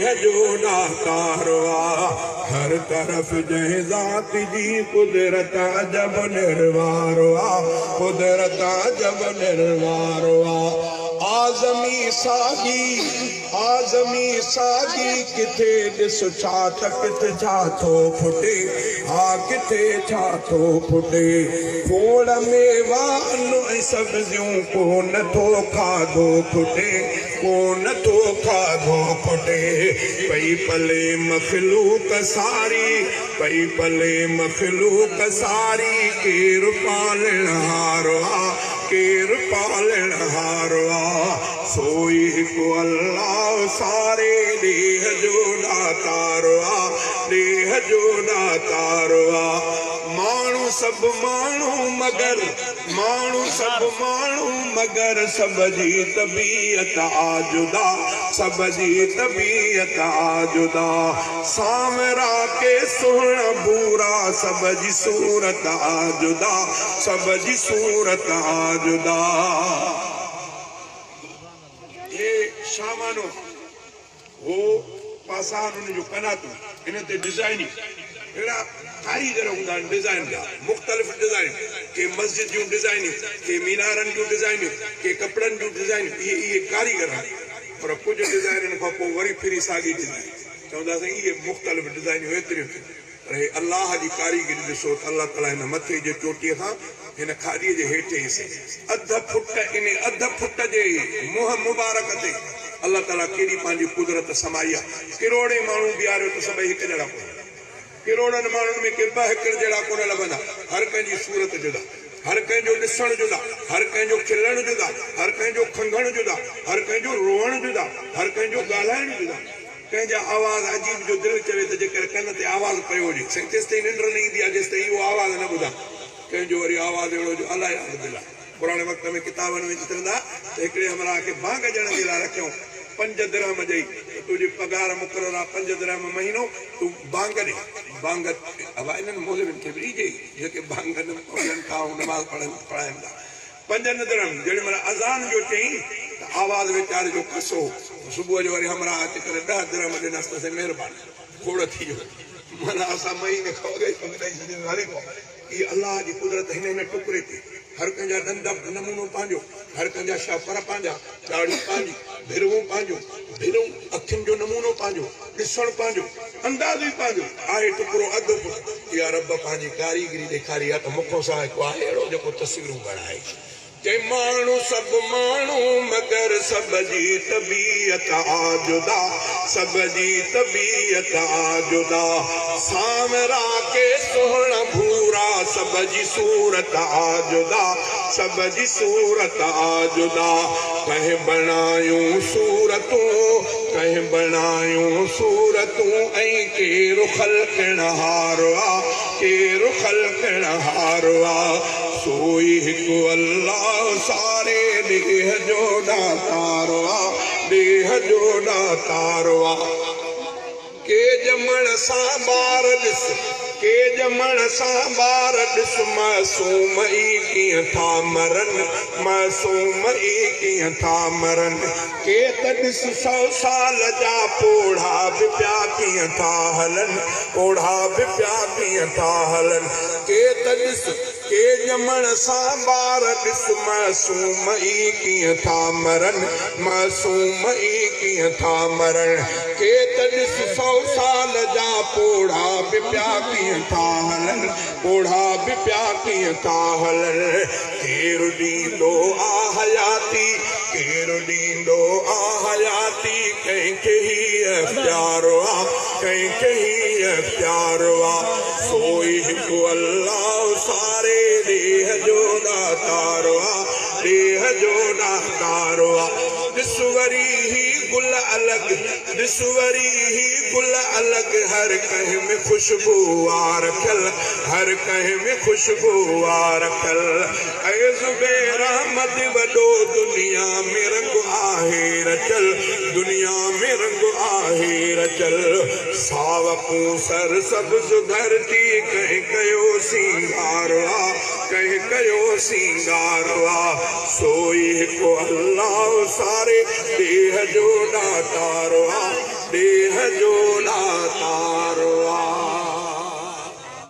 देह जो दातारो आ हर तरफ जंहिं ज़ात जी कुदरत जब निर्वारो आ कुदरत जब निर्वारो आ आज़मी सागी किथे ॾिस छा त किथे छा थो फुटे हा किथे छा थो फुटे खोड़ में वान ऐं सब्जियूं को नथो खाधो खुटे को नथो खाधो खुटे पई पले मखलूक सारी पई पले मखलूक सारी केरु पालण हारो आ केरु पालण हारो आ सोई हिकु अल्लाह सारे देह जो दातारो आ देह जो दातारो आ माण्हू सभु माण्हू मगर सब जी तबीयत आ जुदा सब जी तबीयत आ जुदा सामरा के सुहिणा बूरा सब जी सूरत आ जुदा सब जी सूरत आ जुदा ये शामानो वो पासान जो कनातू इन ते डिजाइनिंग एड़ा कारीगर हूंदा आहिनि डिज़ाइन जा मुख़्तलिफ़ डिज़ाइन के मस्जिद जूं डिज़ाइनियूं के मीनारनि जूं डिज़ाइनियूं के कपिड़नि जूं डिज़ाइन इहे कारीगर आहिनि पर कुझु डिज़ाइननि खां पोइ वरी फिरी साॻी डिज़ाइन चवंदासीं इहे मुख़्तलिफ़ डिज़ाइनियूं एतिरियूं पर हे अलाह जी कारीगरी ॾिसो त अलाह ताला हिन मथे जे चोटीअ खां हिन खादीअ जे हेठि हिसे अध फुट जे मुंहं मुबारक ते अलाह ताला केॾी पंहिंजी कुदरत समाई आहे किरोड़े माण्हू बीहारियो त सभई हिकु जहिड़ा कोन किरोड़नि माण्हुनि में के ॿ हिकड़ जहिड़ा कोन लभंदा हर कंहिंजी सूरत जुदा हर कंहिंजो ॾिसण जुदा हर कंहिंजो खिलण जुदा हर कंहिंजो खंघण जुदा हर कंहिंजो रोअण जुदा हर कंहिंजो ॻाल्हाइण जुदा कंहिंजा आवाज़ अजीब जो दिलि चवे त जेकर कन ते आवाज़ पियो हुजे तेसि ताईं निंड न ईंदी आहे जेसि ताईं इहो आवाज़ न ॿुधा कंहिंजो वरी आवाज़ अहिड़ो जो अलाए दिलि आहे पुराणे वक़्त में किताबनि में चवंदा त हिकिड़े हमरा खे बांग ॾियण जे लाइ रखियऊं 5 दिरहम ॾेई तुंहिंजी पगार मुक़रर आहे 5 दिरहम महीनो तूं बांग ॾे बांग अब इन्हनि मौलवियुनि खे बि ॾिजे जेके बांग पढ़नि था नमाज़ पढ़ाइनि था 5 दिरहम जेॾी महिल अज़ान जो चई त आवाज़ वीचारे जो कसो सुबुह जो वरी हमरा अची करे 10 दिरहम ॾिनसि त साईं महिरबानी खोड़ थी वियो माना असां महीने खां ॾेई छॾियो हरे को इहा अलाह जी कुदरत हिन टुकड़े ते हर कंहिंजा ॾंद नमूनो पंहिंजो हर कंहिंजा शाफर पंहिंजा ॾाढ़ी पंहिंजी भिरूं पंहिंजो भिरूं अखियुनि जो नमूनो पंहिंजो ॾिसणु पंहिंजो अंदाज़ ई पंहिंजो आहे टुकड़ो अधु फुट इहा रब पंहिंजी कारीगरी ॾेखारी आहे त मुखो सां हिकु आहे अहिड़ो जेको तस्वीरूं बणाए के माण्हू सभु माण्हू मगर सब जी तबीयत आ जुदा सब जी तबीयत आ जुदा सामरा के सुहिणा भूरा सब जी सूरत आ जुदा सब जी सूरत आ जुदा कंहिं बणायूं सूरतूं ऐं केरु ख़ल्क़ण हारो आ केरु ख़ल्क़ण हारो आ सोई हिकु अल्लाह सारे देह जो दातारो आ देह जो दातारो आ के ॼमण सां ॿार ॾिस के ॼमण सां ॿार ॾिस मासूम ई कीअं था मरनि मासूम ई कीअं था मरनि के त ॾिस 100 साल जा पोढ़ा बि पिया कीअं था हलनि पोढ़ा बि पिया कीअं था हलनि के त ॾिस के ॼमण सां ॿार ॾिस मासूम ई कीअं था मरनि मासूम ई कीअं था मरनि के त ॾिस 100 साल जा पोढ़ा बि पिया कीअं था हलनि पोढ़ा बि पिया कीअं था हलनि केरु ॾींदो आ हयाती केरु ॾींदो आ हयाती कंहिंखे हीअ प्यारो आ कंहिंखे हीअ प्यारो आ सोई हिकु अल्लाह सारे देह जो दातारो आ देह जो दातारो आ ॾिसवरी ही गुल अलग हर कंहिं में खुशबू आ रखियल हर कंहिं में खुशबू आ रखियल ऐं ज़ुबैर अहमद वॾो दुनिया में रंग आहे रचल दुनिया में रंग आहे रचल सावकूं सर सब्ज़ धरती कंहिं कयो सिंगार आ कंहिं कयो सिंगार आ सोई हिकु अल्लाह सारे देह जो दातारो आ